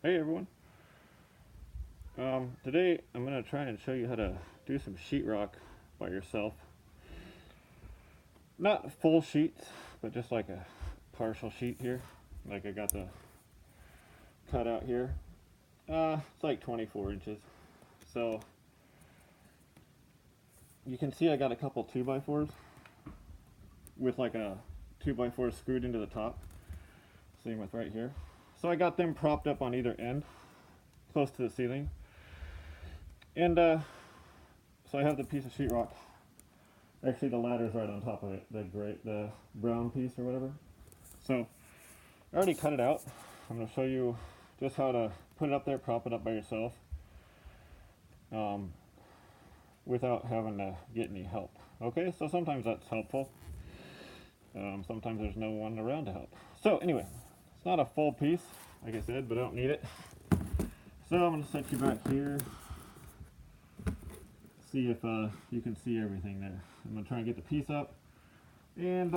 Hey everyone. Today I'm going to try and show you how to do some sheetrock by yourself. Not full sheets, but just like a partial sheet here. Like I got the cutout here. It's like 24 inches. So you can see I got a couple 2x4s with like a 2x4 screwed into the top. Same with right here. So I got them propped up on either end, close to the ceiling. And so I have the piece of sheetrock. Actually, the ladder's right on top of it, the brown piece or whatever. So I already cut it out. I'm going to show you just how to put it up there, prop it up by yourself, without having to get any help. Okay, so sometimes that's helpful. Sometimes there's no one around to help. So anyway, it's not a full piece, like I said, but I don't need it. So I'm going to set you back here. See if you can see everything there. I'm going to try and get the piece up and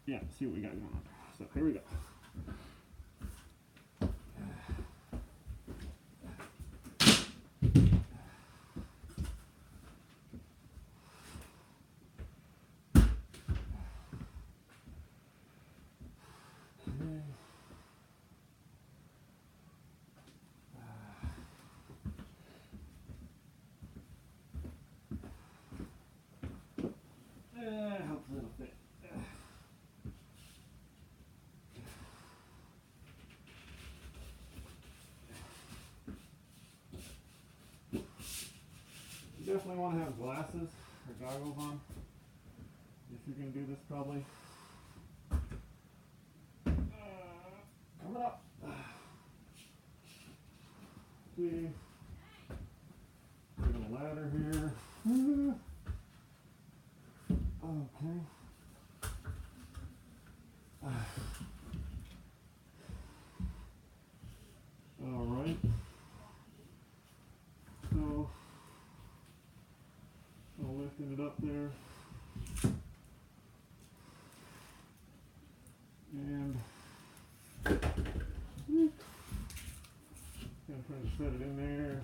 yeah, see what we got going on. So here we go. Hopefully it'll fit. You definitely want to have glasses or goggles on if you're going to do this probably. Coming up. See. Got a ladder here. Okay. Alright. So, I'm lifting it up there. And I'm trying to set it in there.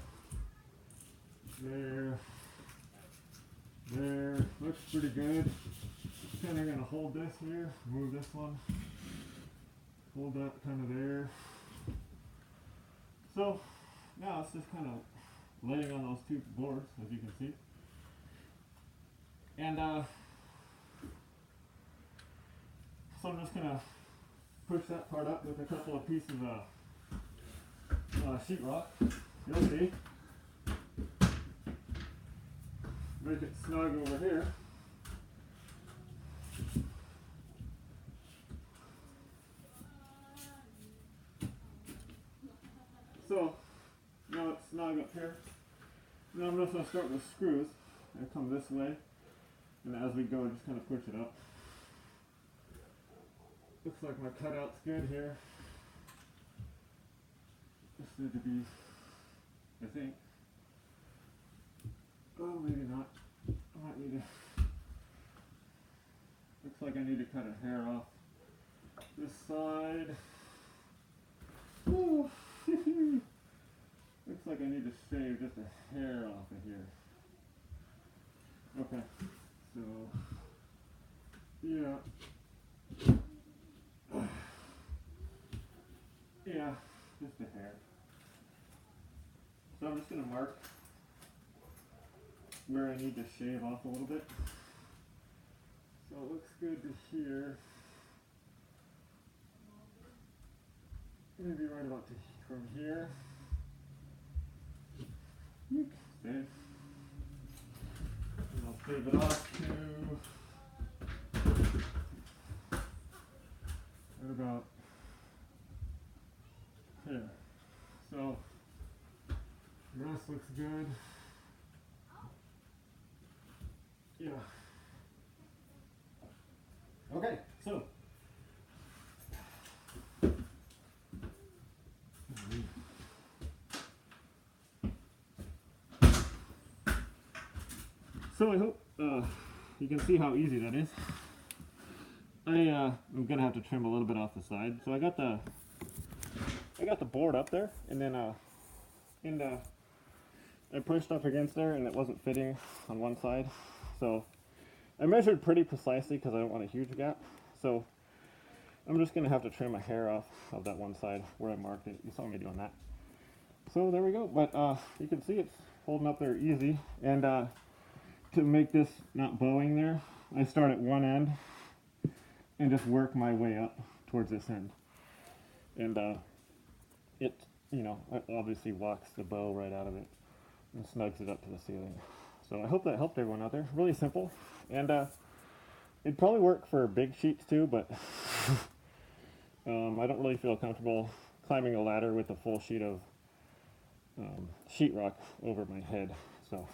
There. Looks pretty good. Kind of going to hold this here, move this one, hold that kind of there. So now it's just kind of laying on those two boards, as you can see. And so I'm just going to push that part up with a couple of pieces of sheetrock. You'll see. Make it snug over here. So now it's snug up here. Now I'm just going to start with screws and come this way, and as we go just kind of push it up. Looks like my cutout's good here. Just need to be, I think. Oh, maybe not. I might need to. Looks like I need to cut a hair off this side. Ooh. Looks like I need to shave just a hair off of here. Okay, so yeah, just a hair. So I'm just gonna mark where I need to shave off a little bit. So it looks good to here. Maybe right about from here. Okay. And I'll shave it off to right about here. So the rest looks good. Yeah. Okay, so I hope you can see how easy that is. I'm gonna have to trim a little bit off the side. So I got the board up there, and then I pushed up against there, and it wasn't fitting on one side. So I measured pretty precisely because I don't want a huge gap. So I'm just gonna have to trim a hair off of that one side where I marked it. You saw me doing that. So there we go. But you can see it's holding up there easy. And to make this not bowing there, I start at one end and just work my way up towards this end. And it, you know, obviously locks the bow right out of it and snugs it up to the ceiling. So I hope that helped everyone out there. Really simple. And it'd probably work for big sheets too, but I don't really feel comfortable climbing a ladder with a full sheet of sheetrock over my head. So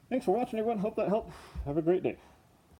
thanks for watching, everyone. Hope that helped. Have a great day.